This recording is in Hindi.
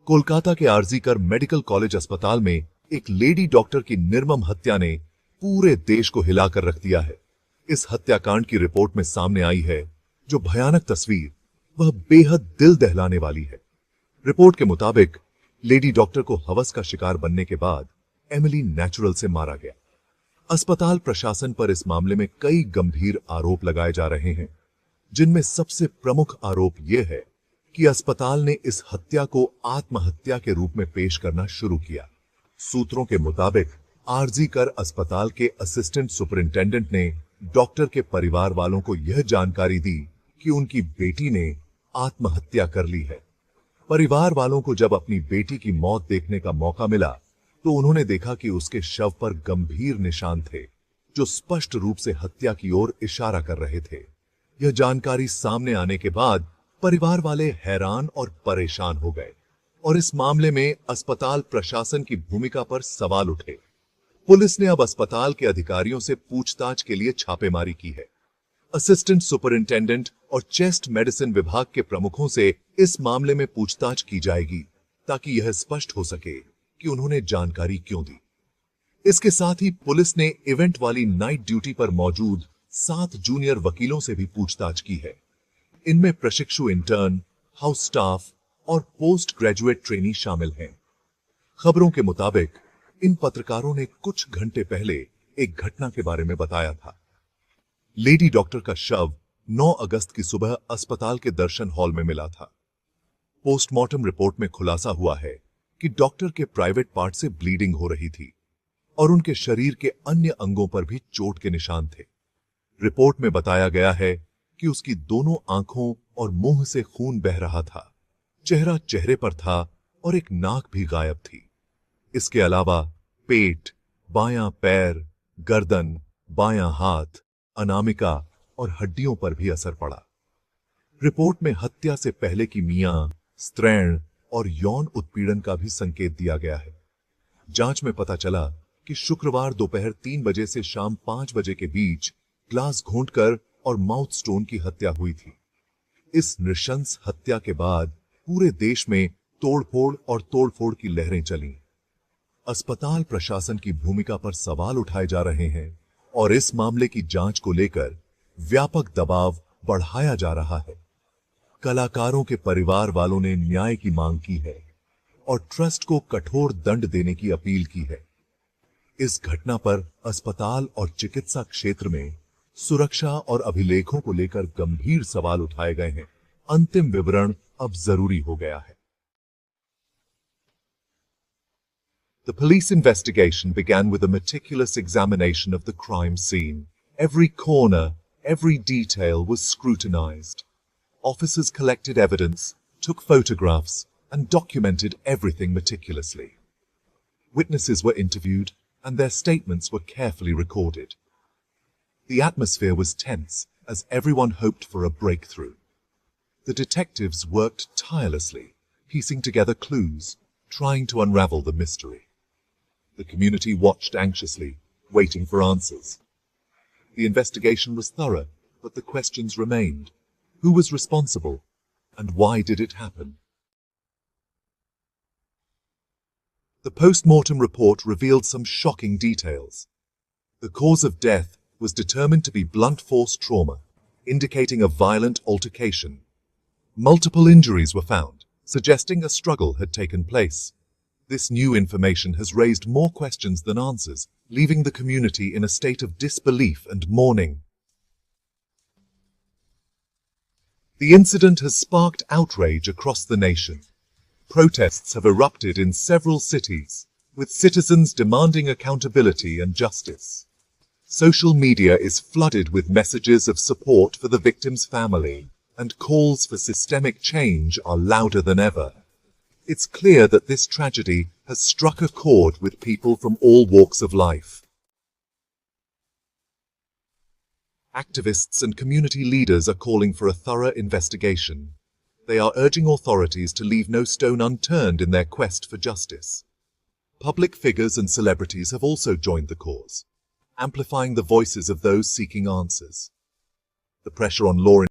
कोलकाता के आरजीकर मेडिकल कॉलेज अस्पताल में एक लेडी डॉक्टर की निर्मम हत्या ने पूरे देश को हिलाकर रख दिया है। इस हत्याकांड की रिपोर्ट में सामने आई है जो भयानक तस्वीर वह बेहद दिल दहलाने वाली है। रिपोर्ट के मुताबिक लेडी डॉक्टर को हवस का शिकार बनने के बाद एमिली नेचुरल से मारा गया। अस्पताल प्रशासन पर इस मामले में कई गंभीर आरोप लगाए जा रहे हैं, जिनमें सबसे प्रमुख आरोप यह है कि अस्पताल ने इस हत्या को आत्महत्या के रूप में पेश करना शुरू किया। सूत्रों के मुताबिक आरजीकर अस्पताल के असिस्टेंट सुपरिंटेंडेंट ने डॉक्टर के परिवार वालों को यह जानकारी दी कि उनकी बेटी ने आत्महत्या कर ली है। परिवार वालों को जब अपनी बेटी की मौत देखने का मौका मिला तो उन्होंने देखा कि उसके शव पर गंभीर निशान थे जो स्पष्ट रूप से हत्या की ओर इशारा कर रहे थे। यह जानकारी सामने आने के बाद परिवार वाले हैरान और परेशान हो गए और इस मामले में अस्पताल प्रशासन की भूमिका पर सवाल उठे। पुलिस ने अब अस्पताल के अधिकारियों से पूछताछ के लिए छापेमारी की है। असिस्टेंट सुपरिंटेंडेंट और चेस्ट मेडिसिन विभाग के प्रमुखों से इस मामले में पूछताछ की जाएगी ताकि यह स्पष्ट हो सके कि उन्होंने जानकारी क्यों दी। इसके साथ ही पुलिस ने इवेंट वाली नाइट ड्यूटी पर मौजूद 7 जूनियर वकीलों से भी पूछताछ की है। इनमें प्रशिक्षु इंटर्न, हाउस स्टाफ और पोस्ट ग्रेजुएट ट्रेनी शामिल हैं। खबरों के मुताबिक इन पत्रकारों ने कुछ घंटे पहले एक घटना के बारे में बताया था। लेडी डॉक्टर का शव 9 अगस्त की सुबह अस्पताल के दर्शन हॉल में मिला था। पोस्टमार्टम रिपोर्ट में खुलासा हुआ है कि डॉक्टर के प्राइवेट पार्ट से ब्लीडिंग हो रही थी और उनके शरीर के अन्य अंगों पर भी चोट के निशान थे। रिपोर्ट में बताया गया है कि उसकी दोनों आंखों और मुंह से खून बह रहा था, चेहरा चेहरे पर था और एक नाक भी गायब थी। इसके अलावा पेट, बायां पैर, गर्दन, बायां हाथ, अनामिका और हड्डियों पर भी असर पड़ा। रिपोर्ट में हत्या से पहले की मियां, स्त्रैण और यौन उत्पीड़न का भी संकेत दिया गया है। जांच में पता चला कि शुक्रवार दोपहर 3 बजे से शाम 5 बजे के बीच ग्लास घोंटकर और माउथ स्टोन की हत्या हुई थी। इस नृशंस हत्या के बाद पूरे देश में तोड़फोड़ की लहरें चलीं। अस्पताल प्रशासन की भूमिका पर सवाल उठाए जा रहे हैं और इस मामले की जांच को लेकर व्यापक दबाव बढ़ाया जा रहा है। कलाकारों के परिवार वालों ने न्याय की मांग की है और ट्रस्ट को कठोर दंड देने की अपील की है। इस घटना पर अस्पताल और चिकित्सा क्षेत्र में सुरक्षा और अभिलेखों को लेकर गंभीर सवाल उठाए गए हैं। अंतिम विवरण अब जरूरी हो गया है। The police investigation began with a meticulous examination of the crime scene. Every corner, every detail was scrutinized. Officers collected evidence, took photographs, and documented everything meticulously. Witnesses were interviewed, and their statements were carefully recorded. The atmosphere was tense as everyone hoped for a breakthrough. The detectives worked tirelessly, piecing together clues, trying to unravel the mystery. The community watched anxiously, waiting for answers. The investigation was thorough, but the questions remained. Who was responsible, and why did it happen? The post-mortem report revealed some shocking details. The cause of death was determined to be blunt force trauma, indicating a violent altercation. Multiple injuries were found, suggesting a struggle had taken place. This new information has raised more questions than answers, leaving the community in a state of disbelief and mourning. The incident has sparked outrage across the nation. Protests have erupted in several cities, with citizens demanding accountability and justice. Social media is flooded with messages of support for the victim's family, and calls for systemic change are louder than ever. It's clear that this tragedy has struck a chord with people from all walks of life. Activists and community leaders are calling for a thorough investigation. They are urging authorities to leave no stone unturned in their quest for justice. Public figures and celebrities have also joined the cause, amplifying the voices of those seeking answers. The pressure on law